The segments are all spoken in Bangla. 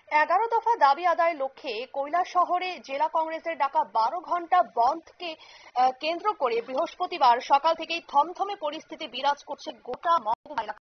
11 দফা দাবি আদায়ের লক্ষ্যে কৈলাসহরে জেলা কংগ্রেসের ডাকা 12 ঘন্টা বন্ধকে কেন্দ্র করে বৃহস্পতিবার সকাল থেকেই থমথমে পরিস্থিতি বিরাজ করছে গোটা মহকুমা এলাকায়।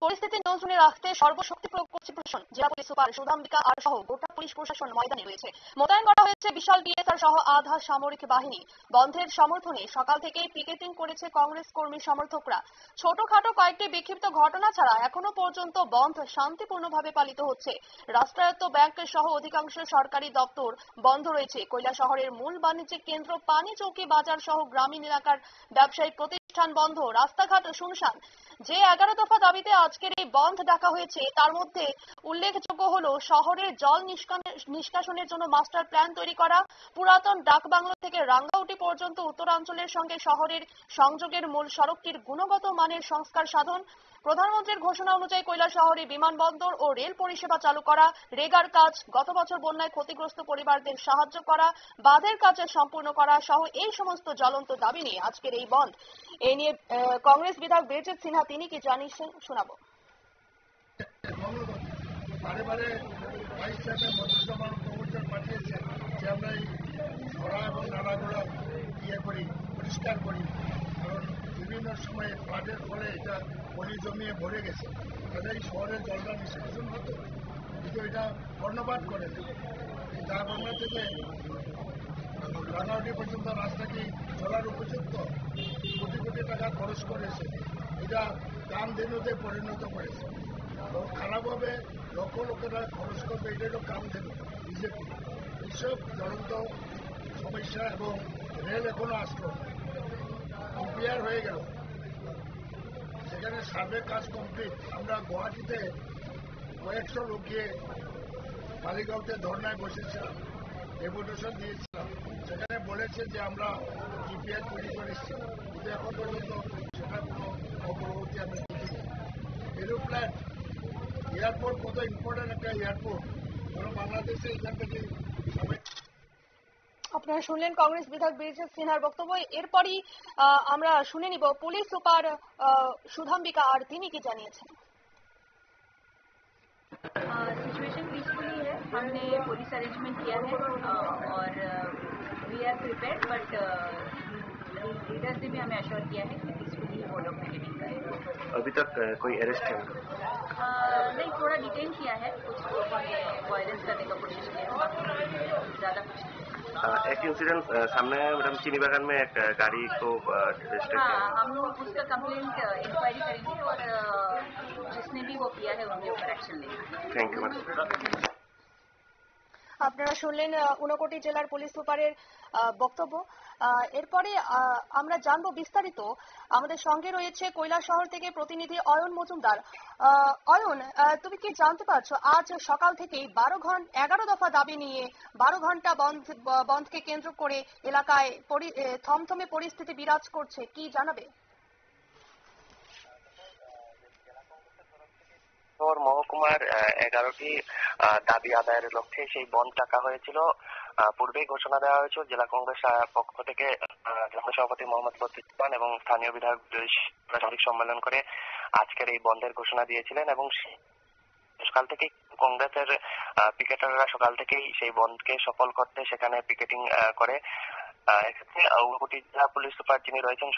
পরিস্থিতি নিয়ন্ত্রণে রাখতে সর্বশক্তি প্রয়োগ করছে প্রশাসন। জেলা পুলিশ সুপার সুধাম্বিকা আর সহ গোটা পুলিশ প্রশাসন ময়দানে রয়েছে। মোতায়েন করা হয়েছে বিশাল ডিএসআর সহ আধা সামরিক বাহিনী। বন্ধের সমর্থনে সকাল থেকেই পিকেটিং করেছে কংগ্রেস কর্মী সমর্থকরা। ছোটখাটো কয়েকটি বিক্ষিপ্ত ঘটনা ছাড়া এখনো পর্যন্ত বন্ধ শান্তিপূর্ণভাবে পালিত হচ্ছে। রাষ্ট্রায়ত্ত ব্যাংক সহ অধিকাংশ সরকারি দপ্তর বন্ধ রয়েছে। কৈলাসহরের মূল বাণিজ্যিক কেন্দ্র পানি চৌকি বাজার সহ গ্রামীণ এলাকার ব্যবসায়িক প্রতিষ্ঠান বন্ধ, রাস্তাঘাট শুনশান। যে 11 দফা দাবিতে আজকের এই বন্ধ ডাকা হয়েছে তার মধ্যে উল্লেখযোগ্য হলো শহরের জল নিষ্কাশনের জন্য মাস্টার প্ল্যান তৈরি করা, পুরাতন ডাকবাংলো থেকে রাঙ্গাউটি পর্যন্ত উত্তরাঞ্চলের সঙ্গে শহরের সংযোগের মূল সড়কটির গুণগত মানের সংস্কার সাধন, প্রধানমন্ত্রীর ঘোষণা অনুযায়ী কৈলাসহরে বিমানবন্দর ও রেল পরিষেবা চালু করা, রেগার কাজ, গত বছর বন্যায় ক্ষতিগ্রস্ত পরিবারদের সাহায্য করা, বাঁধের কাজ সম্পূর্ণ করা সহ এই সমস্ত জ্বলন্ত দাবি নিয়ে আজকের এই বন্ধ। এই নিয়ে কংগ্রেস বিধায়ক বীরজিৎ সিনহা তিনি কি জানিয়েছেন শোনাবো। বারে বারে ভাইস চেয়ারম্যান মন্ত্রিসভার প্রবর্তন পাঠিয়েছেন যে আমরা এই ছড়া এবং নালাগুলো করি, পরিষ্কার করি, কারণ বিভিন্ন সময়ে ফ্লাডের ফলে এটা পলি জমিয়ে ভরে গেছে, তাহলে এই শহরের জলটা নিষ্কাশন হতো, কিন্তু এটা কর্ণপাত করে এই ডাকবাংলা থেকে রাঙাউটি পর্যন্ত রাস্তা কি চলার উপযুক্ত? কোটি কোটি টাকা খরচ করেছে, এটা দান ধেনুতে পরিণত করেছে। খারাপ হবে, লক্ষ লক্ষ টাকা খরচ করবে, এটা হলো কাম ধেনু বিজেপি। এইসব জ্বলন্ত সমস্যা এবং রেল এখনো আসলো, ইম্পিয়ার হয়ে গেল, সেখানে সার্ভে কাজ কমপ্লিট। আমরা গুয়াহাটিতে কয়েকশো লোক গিয়ে মালিগাঁওতে ধর্নায় বসেছিলাম, ডেপুটেশন দিয়েছিলাম, সেখানে বলেছে যে আমরা জিপিআর তৈরি করেছি, কিন্তু এখন পর্যন্ত সেটা কোনো অগ্রগতি আমরা দেখিনি। এরোপ্লেন এয়ারপোর্ট কত ইম্পর্টেন্ট একটা এয়ারপোর্ট, কারণ বাংলাদেশে এখান থেকে আপনারা শুনলেন কংগ্রেস বিধায়ক বীরজিৎ সিনহার বক্তব্য। এরপরই আমরা শুনে নিব পুলিশ সুপার সুধাম্বিকা আর তিনি কি জানিয়েছেন। सिचुएशन पीसफुली है, हमने पुलिस अरेंजमेंट किया है और we are prepared, but leaders ने भी हमें अश्योर किया है कि पीसफुली वो लोग पिकेटिंग करेंगे। अभी तक कोई अरेस्ट है? नहीं, थोड़ा डिटेन किया है, कुछ लोगों ने वायलेंस करने का कोशिश किया, ज्यादा कुछ नहीं। एक इंसिडेंट सामने आया मैडम, चीनी बागान में एक गाड़ी को हाँ, हम लोग उसका कंप्लेंट इंक्वायरी करेंगे और जिसने भी वो किया है उनके ऊपर एक्शन लेंगे। Thank you madam. আপনারা শুনলেন ঊনকোটি জেলার পুলিশ সুপারের বক্তব্য। এরপরে আমরা জানবো বিস্তারিত। আমাদের সঙ্গে রয়েছে কৈলাসহর থেকে প্রতিনিধি অয়ন মজুমদার। অয়ন, তুমি কি জানতে পারছো আজ সকাল থেকেই 11 দফা দাবি নিয়ে 12 ঘন্টা বন্ধকে কেন্দ্র করে এলাকায় থমথমে পরিস্থিতি বিরাজ করছে, কি জানাবে? মহকুমার 11টি দাবি আদায়ের লক্ষ্যে সেই বন্ধ ডাকা হয়েছিল। পূর্বেই ঘোষণা দেওয়া হয়েছিল জেলা কংগ্রেস পক্ষ থেকে জেলা সভাপতি মোহাম্মদ ফতিমান এবং স্থানীয় বিধায়ক সাংবাদিক সম্মেলন করে আজকের এই বন্ধের ঘোষণা দিয়েছিলেন এবং সকাল থেকেই কংগ্রেসের পিকেটাররা সকাল থেকেই সেই বন্ধকে সফল করতে সেখানে পিকেটিং করে। এক্ষেত্রে ঊনকোটি জেলা পুলিশ সুপার যিনি রয়েছেন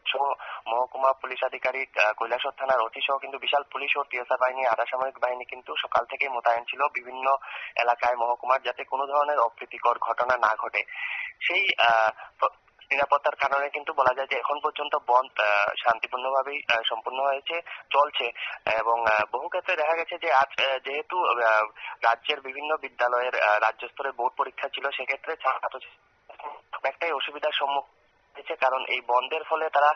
সহ মহকুমা পুলিশ আধিকারিক, কৈলাসহর থানার ওসি সহ কিন্তু বিশাল পুলিশ ও টিএসআর বাহিনী, আধা সামরিক বাহিনী কিন্তু সকাল থেকে মোতায়েন ছিল বিভিন্ন এলাকায় মহকুমার, যাতে কোনো ধরনের অপ্রীতিকর ঘটনা না ঘটে। সেই নিরাপত্তার কারণে কিন্তু বলা যায় যে এখন পর্যন্ত বন্ধ শান্তিপূর্ণভাবেই সম্পূর্ণ হয়েছে, চলছে। এবং বহু ক্ষেত্রে দেখা গেছে যে আজ যেহেতু রাজ্যের বিভিন্ন বিদ্যালয়ের রাজ্য স্তরে বোর্ড পরীক্ষা ছিল, সেক্ষেত্রে একটাই অসুবিধার সম্মুখীন হয়েছে, কারণ এই বন্ধের ফলে তারা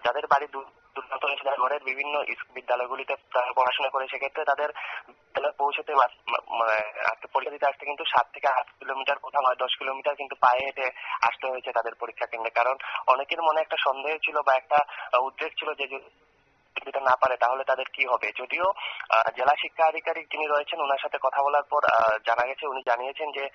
যাদের বাড়ি দূরান্ত ঘরের বিভিন্ন বিদ্যালয়গুলিতে পড়াশোনা করে, সেক্ষেত্রে তাদের বিদ্যালয়ে পৌঁছতে পরীক্ষা দিতে আসতে কিন্তু 7 থেকে 8 কিলোমিটার, কোথাও 10 কিলোমিটার কিন্তু পায়ে হেঁটে আসতে হয়েছে তাদের পরীক্ষা কেন্দ্রে। কারণ অনেকের মনে একটা সন্দেহ ছিল বা একটা উদ্বেগ ছিল যে দিতে না পারে তাহলে তাদের কি হবে। যদিও জেলা শিক্ষা আধিকারিক যিনি রয়েছেন ওনার সাথে কথা বলার পর জানা গেছে, উনি জানিয়েছেন যে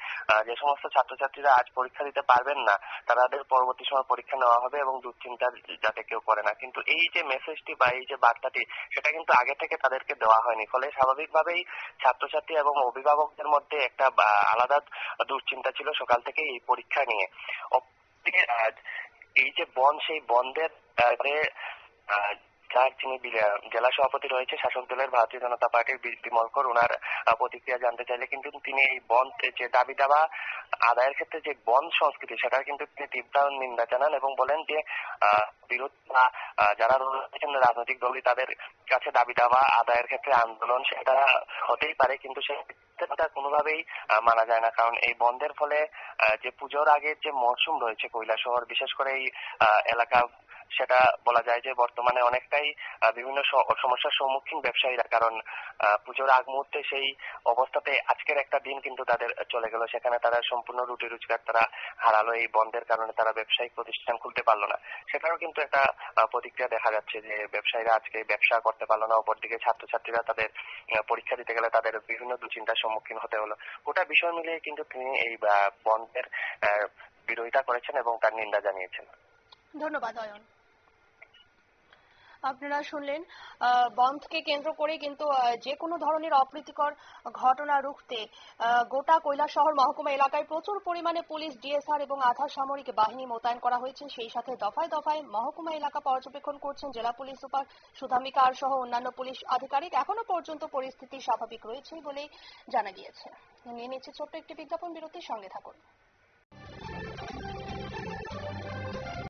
যে সমস্ত ছাত্রছাত্রীরা আজ পরীক্ষা দিতে পারবেন না তাদের পরবর্তী সময় পরীক্ষা নেওয়া হবে এবং দুশ্চিন্তা যাতে কেউ করে না। কিন্তু এই যে মেসেজটি বা এই যে বার্তাটি সেটা কিন্তু আগে থেকে তাদেরকে দেওয়া হয়নি, ফলে স্বাভাবিকভাবেই ছাত্রছাত্রী এবং অভিভাবকদের মধ্যে একটা আলাদা দুশ্চিন্তা ছিল সকাল থেকে এই পরীক্ষা নিয়ে। এই যে বন্ধ, সেই বন্ধের যার যিনি জেলা সভাপতি রয়েছে শাসক দলের ভারতীয় জনতা পার্টির বিমল কর, ওনার প্রতিক্রিয়া জানতে চাইলে কিন্তু তিনি এই বন্ধ যে দাবি দাবা আদায়ের ক্ষেত্রে যে বন্ধ সংস্কৃতি সেটার কিন্তু তিনি তীব্র নিন্দা জানান এবং বলেন যে বিরোধী বা যারা রয়েছেন রাজনৈতিক দলই তাদের কাছে দাবি দাবা আদায়ের ক্ষেত্রে আন্দোলন সেটা হতেই পারে, কিন্তু সেটা কোনোভাবেই মানা যায় না। কারণ এই বন্ধের ফলে যে পুজোর আগের যে মরশুম রয়েছে কৈলাসহর, বিশেষ করে এই এলাকা, সেটা বলা যায় যে বর্তমানে অনেকটাই বিভিন্ন সমস্যার সম্মুখীন ব্যবসায়ীরা। কারণ পুজোর আগ মুহূর্তে সেই অবস্থাতে আজকের একটা দিন কিন্তু তাদের চলে গেল, সেখানে তারা সম্পূর্ণ রুটি রোজগার তারা হারালো। এই বন্ধের কারণে তারা ব্যবসায়িক প্রতিষ্ঠান খুলতে পারলো না, সেটারও কিন্তু একটা প্রতিক্রিয়া দেখা যাচ্ছে যে ব্যবসায়ীরা আজকে ব্যবসা করতে পারলো না। অপরদিকে ছাত্রছাত্রীরা তাদের পরীক্ষা দিতে গেলে তাদের বিভিন্ন দুশ্চিন্তার সম্মুখীন হতে হলো। গোটা বিষয় মিলিয়ে কিন্তু তিনি এই বন্ধের বিরোধিতা করেছেন এবং তার নিন্দা জানিয়েছেন। ধন্যবাদ অয়ন। আপনারা শুনলেন বন্ধকে কেন্দ্র করে কিন্তু যে কোনো ধরনের অপ্রীতিকর ঘটনা রুখতে গোটা কৈলাসহর মহকুমা এলাকায় প্রচুর পরিমাণে পুলিশ, ডিএসআর এবং আধা সামরিক বাহিনী মোতায়েন করা হয়েছে। সেই সাথে দফায় দফায় মহকুমা এলাকা পর্যবেক্ষণ করছেন জেলা পুলিশ সুপার সুধামিকা আর সহ অন্যান্য পুলিশ আধিকারিক। এখনো পর্যন্ত পরিস্থিতি স্বাভাবিক রয়েছে বলেই জানা গিয়েছে। নিয়ে নিচ্ছে ছোট্ট একটি বিজ্ঞাপন বিরতির, সঙ্গে থাকুন।